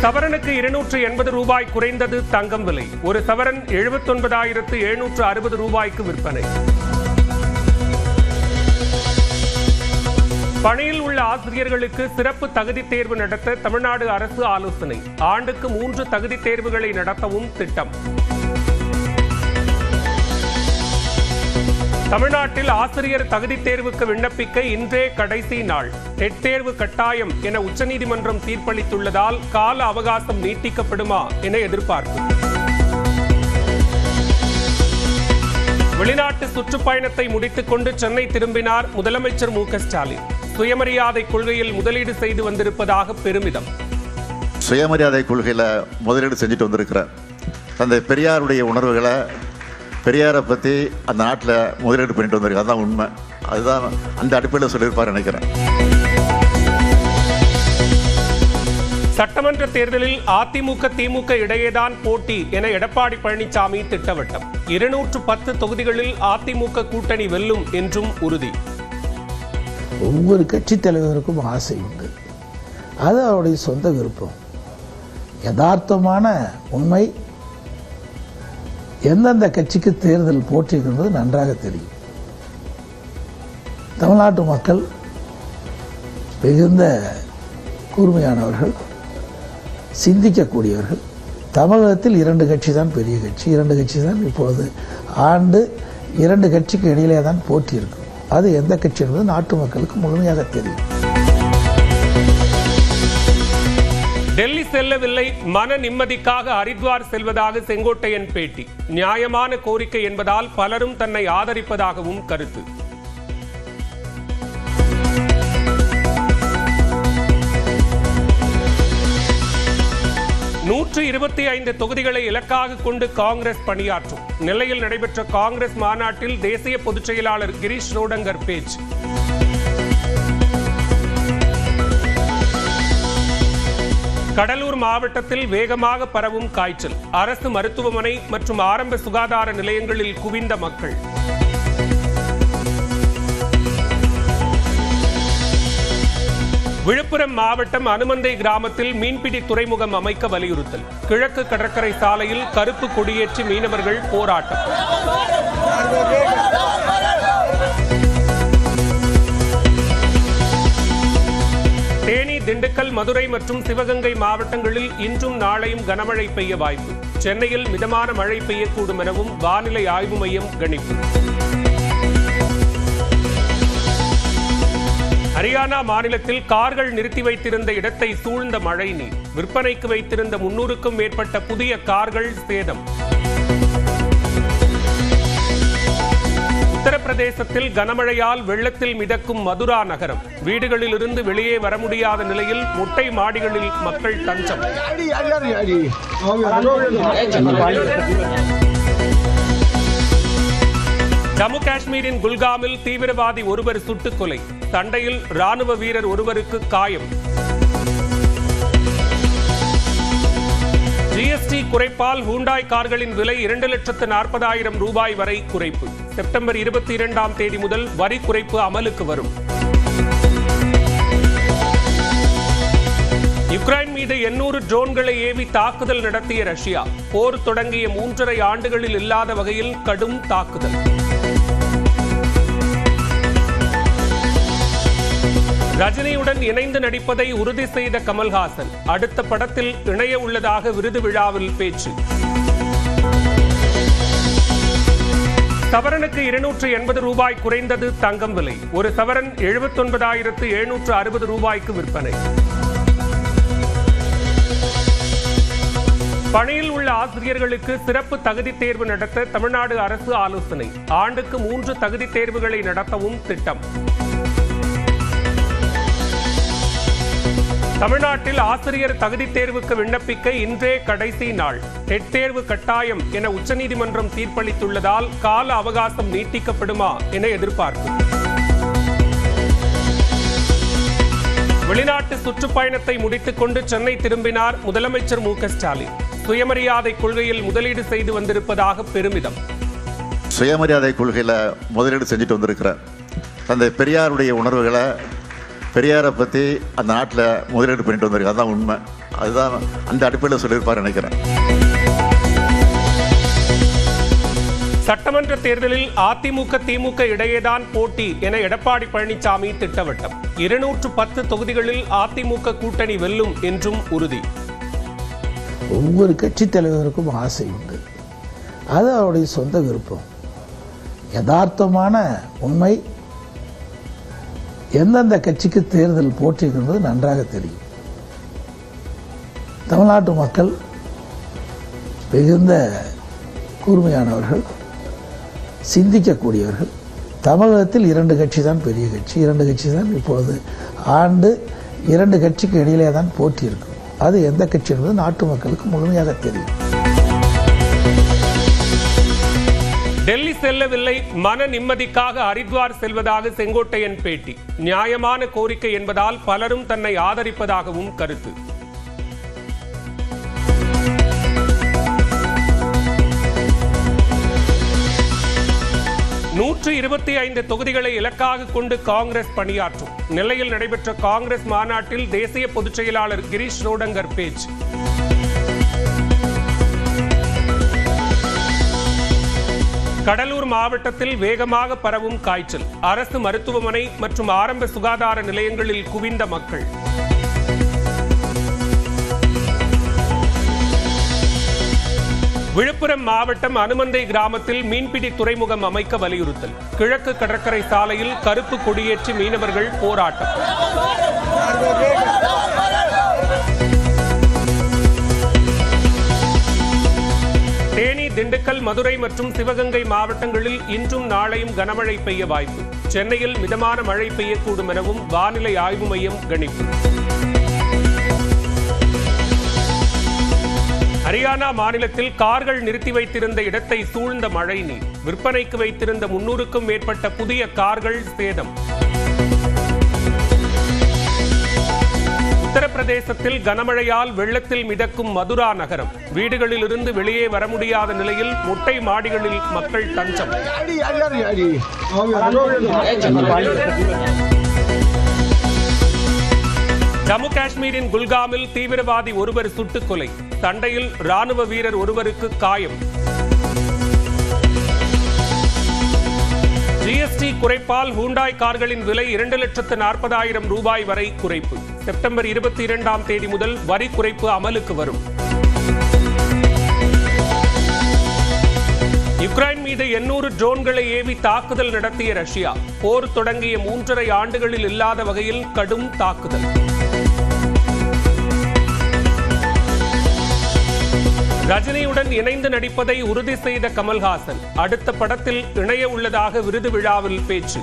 சவரனுக்கு 280 ரூபாய் குறைந்தது தங்கம் விலை. ஒரு சவரன் 79,760 ரூபாய்க்கு விற்பனை. பணியில் உள்ள ஆசிரியர்களுக்கு சிறப்பு தகுதி தேர்வு நடத்த தமிழ்நாடு அரசு ஆலோசனை. ஆண்டுக்கு 3 தகுதி தேர்வுகளை நடத்தவும் திட்டம். தமிழ்நாட்டில் ஆசிரியர் தகுதி தேர்வுக்கு விண்ணப்பிக்க இன்றே கடைசி நாள். டெட் தேர்வு கட்டாயம் என உச்சநீதிமன்றம் தீர்ப்பளித்துள்ளதால் கால அவகாசம் நீட்டிக்கப்படுமா என எதிர்பார்ப்பு. வெளிநாட்டு சுற்றுப்பயணத்தை முடித்துக் கொண்டு சென்னை திரும்பினார் முதலமைச்சர் மு க ஸ்டாலின். சுயமரியாதை கொள்கையில் முதலீடு செய்து வந்திருப்பதாக பெருமிதம். சுயமரியாதை கொள்கையில் முதலீடு செஞ்சுட்டு வந்திருக்கிறேன். தந்தை பெரியாருடைய உணர்வுகளை, பெரியாரை பற்றி அந்த நாட்டில் முதலீடு பண்ணிட்டு வந்திருக்கு. அதுதான் உண்மை. அதுதான் அந்த அடிப்படையில் சொல்லியிருப்பார் நினைக்கிறேன். சட்டமன்ற தேர்தலில் அதிமுக திமுக இடையேதான் போட்டி என எடப்பாடி பழனிசாமி திட்டவட்டம். 210 தொகுதிகளில் அதிமுக கூட்டணி வெல்லும் என்றும் உறுதி. ஒவ்வொரு கட்சி தலைவருக்கும் ஆசை உண்டு. அது அவருடைய சொந்த விருப்பம். யதார்த்தமான உண்மை எந்தெந்த கட்சிக்கு தேர்தல் போட்டிருக்கிறது நன்றாக தெரியும். தமிழ்நாட்டு மக்கள் மிகுந்த கூர்மையானவர்கள், சிந்திக்கக்கூடியவர்கள். தமிழகத்தில் 2 கட்சி தான் பெரிய கட்சி. 2 கட்சி தான் இப்பொழுது ஆண்டு 2 கட்சிக்கு இடையிலே தான் போட்டி இருக்கும். அது எந்த கட்சி என்பது நாட்டு மக்களுக்கு முழுமையாக தெரியும். டெல்லி செல்லவில்லை, மன நிம்மதிக்காக ஹரித்வார் செல்வதாக செங்கோட்டையன் பேட்டி. நியாயமான கோரிக்கை என்பதால் பலரும் தன்னை ஆதரிப்பதாகவும் கருத்து. நூற்று 25 தொகுதிகளை இலக்காக கொண்டு காங்கிரஸ் பணியாற்றும். நெல்லையில் நடைபெற்ற காங்கிரஸ் மாநாட்டில் தேசிய பொதுச் செயலாளர் கிரீஷ் ரோடங்கர் பேச்சு. கடலூர் மாவட்டத்தில் வேகமாக பரவும் காய்ச்சல். அரசு மருத்துவமனை மற்றும் ஆரம்ப சுகாதார நிலையங்களில் குவிந்த மக்கள். விழுப்புரம் மாவட்டம் அனுமந்தை கிராமத்தில் மீன்பிடி துறைமுகம் அமைக்க வலியுறுத்தல். கிழக்கு கடற்கரை சாலையில் கருப்பு கொடியேற்றி மீனவர்கள் போராட்டம். தேனி, திண்டுக்கல், மதுரை மற்றும் சிவகங்கை மாவட்டங்களில் இன்றும் நாளையும் கனமழை பெய்ய வாய்ப்பு. சென்னையில் மிதமான மழை பெய்யக்கூடும் எனவும் வானிலை ஆய்வு மையம் கணிப்பு. ஹரியானா மாநிலத்தில் கார்கள் நிறுத்தி வைத்திருந்த இடத்தை சூழ்ந்த மழை நீர். விற்பனைக்கு வைத்திருந்த 300க்கும் மேற்பட்ட புதிய கார்கள் சேதம். உத்தரப்பிரதேசத்தில் கனமழையால் வெள்ளத்தில் மிதக்கும் மதுரா நகரம். வீடுகளிலிருந்து வெளியே வர முடியாத நிலையில் மொட்டை மாடிகளில் மக்கள் தஞ்சம். ஜம்மு காஷ்மீரின் குல்காமில் தீவிரவாதி ஒருவர் சுட்டுக் கொலை. சண்டையில் ராணுவ வீரர் ஒருவருக்கு காயம். ஜிஎஸ்டி குறைப்பால் ஹூண்டாய் கார்களின் விலை 2,40,000 ரூபாய் வரை குறைப்பு. செப்டம்பர் 22ஆம் தேதி முதல் வரி குறைப்பு அமலுக்கு வரும். யுக்ரைன் மீது 800 ட்ரோன்களை ஏவி தாக்குதல் நடத்திய ரஷ்யா. போர் தொடங்கிய 3.5 ஆண்டுகளில் இல்லாத வகையில் கடும் தாக்குதல். ரஜினியுடன் இணைந்து நடிப்பதை உறுதி செய்த கமல்ஹாசன். அடுத்த படத்தில் இணைய உள்ளதாக விருது விழாவில் பேச்சு. சவரனுக்கு 280 ரூபாய் குறைந்தது தங்கம் விலை. ஒரு சவரன் 79,760 ரூபாய்க்கு விற்பனை. பணியில் உள்ள ஆசிரியர்களுக்கு சிறப்பு தகுதி தேர்வு நடத்த தமிழ்நாடு அரசு ஆலோசனை. ஆண்டுக்கு 3 தகுதி தேர்வுகளை நடத்தவும் திட்டம். தமிழ்நாட்டில் ஆசிரியர் தகுதி தேர்வுக்கு விண்ணப்பிக்க இன்றே கடைசி நாள். டெட் தேர்வு கட்டாயம் என உச்சநீதிமன்றம் தீர்ப்பளித்துள்ளதால் கால அவகாசம் நீட்டிக்கப்படுமா என எதிர்பார்ப்பு. வெளிநாட்டு சுற்றுப்பயணத்தை முடித்துக் கொண்டு சென்னை திரும்பினார் முதலமைச்சர் மு க ஸ்டாலின். சுயமரியாதை கொள்கையில் முதலீடு செய்து வந்திருப்பதாக பெருமிதம். சுயமரியாதை கொள்கையில் முதலீடு செஞ்சுட்டு வந்திருக்கிறேன். தந்தை பெரியாருடைய உணர்வுகளை, பெரியாரை பற்றி அந்த நாட்டில் முதலீடு பண்ணிட்டு வந்திருக்கு. அதுதான் உண்மை. அதுதான் அந்த அடிப்படையில் சொல்லியிருப்பார் நினைக்கிறேன். சட்டமன்ற தேர்தலில் அதிமுக திமுக இடையேதான் போட்டி என எடப்பாடி பழனிசாமி திட்டவட்டம். 210 தொகுதிகளில் அதிமுக கூட்டணி வெல்லும் என்றும் உறுதி. ஒவ்வொரு கட்சி தலைவருக்கும் ஆசை உண்டு, அது அவருடைய சொந்த விருப்பம். யதார்த்தமான உண்மை எந்தெந்த கட்சிக்கு தேர்தல் போட்டிருக்கின்றது நன்றாக தெரியும். தமிழ்நாட்டு மக்கள் மிகுந்த கூர்மையானவர்கள், சிந்திக்கக்கூடியவர்கள். தமிழகத்தில் 2 கட்சி தான் பெரிய கட்சி, 2 கட்சி தான் இப்பொழுது ஆண்டு 2 கட்சிக்கு இடையிலே தான் போட்டி இருக்கும். அது எந்த கட்சி என்பது நாட்டு மக்களுக்கு முழுமையாக தெரியும். டெல்லி செல்லவில்லை, மன நிம்மதிக்காக ஹரித்வார் செல்வதாக செங்கோட்டையன் பேட்டி. நியாயமான கோரிக்கை என்பதால் பலரும் தன்னை ஆதரிப்பதாகவும் கருத்து. நூற்று 25 தொகுதிகளை இலக்காக கொண்டு காங்கிரஸ் பணியாற்றும். நெல்லையில் நடைபெற்ற காங்கிரஸ் மாநாட்டில் தேசிய பொதுச் செயலாளர் கிரீஷ் ரோடங்கர் பேச்சு. கடலூர் மாவட்டத்தில் வேகமாக பரவும் காய்ச்சல். அரசு மருத்துவமனை மற்றும் ஆரம்ப சுகாதார நிலையங்களில் குவிந்த மக்கள். விழுப்புரம் மாவட்டம் அனுமந்தை கிராமத்தில் மீன்பிடி துறைமுகம் அமைக்க வலியுறுத்தல். கிழக்கு கடற்கரை சாலையில் கருப்பு கொடியேற்றி மீனவர்கள் போராட்டம். தேனி, திண்டுக்கல், மதுரை மற்றும் சிவகங்கை மாவட்டங்களில் இன்றும் நாளையும் கனமழை பெய்ய வாய்ப்பு. சென்னையில் மிதமான மழை பெய்யக்கூடும் எனவும் வானிலை ஆய்வு மையம் கணிப்பு. ஹரியானா மாநிலத்தில் கார்கள் நிறுத்தி வைத்திருந்த இடத்தை சூழ்ந்த மழை நீர். விற்பனைக்கு வைத்திருந்த 300க்கும் மேற்பட்ட புதிய கார்கள் சேதம். உத்தரப்பிரதேசத்தில் கனமழையால் வெள்ளத்தில் மிதக்கும் மதுரா நகரம். வீடுகளில் இருந்து வெளியே வர முடியாத நிலையில் மொட்டை மாடிகளில் மக்கள் தஞ்சம். ஜம்மு காஷ்மீரின் குல்காமில் தீவிரவாதி ஒருவர் சுட்டுக் கொலை. சண்டையில் ராணுவ வீரர் ஒருவருக்கு காயம். ஜிஎஸ்டி குறைப்பால் ஹூண்டாய் கார்களின் விலை 2,40,000 ரூபாய் வரை குறைப்பு. செப்டம்பர் 22ஆம் தேதி முதல் வரி குறைப்பு அமலுக்கு வரும். யுக்ரைன் மீது 800 ட்ரோன்களை ஏவி தாக்குதல் நடத்திய ரஷ்யா. போர் தொடங்கிய 3.5 ஆண்டுகளில் இல்லாத வகையில் கடும் தாக்குதல். ரஜினியுடன் இணைந்து நடிப்பதை உறுதி செய்த கமல்ஹாசன். அடுத்த படத்தில் இணைய உள்ளதாக விருது விழாவில் பேச்சு.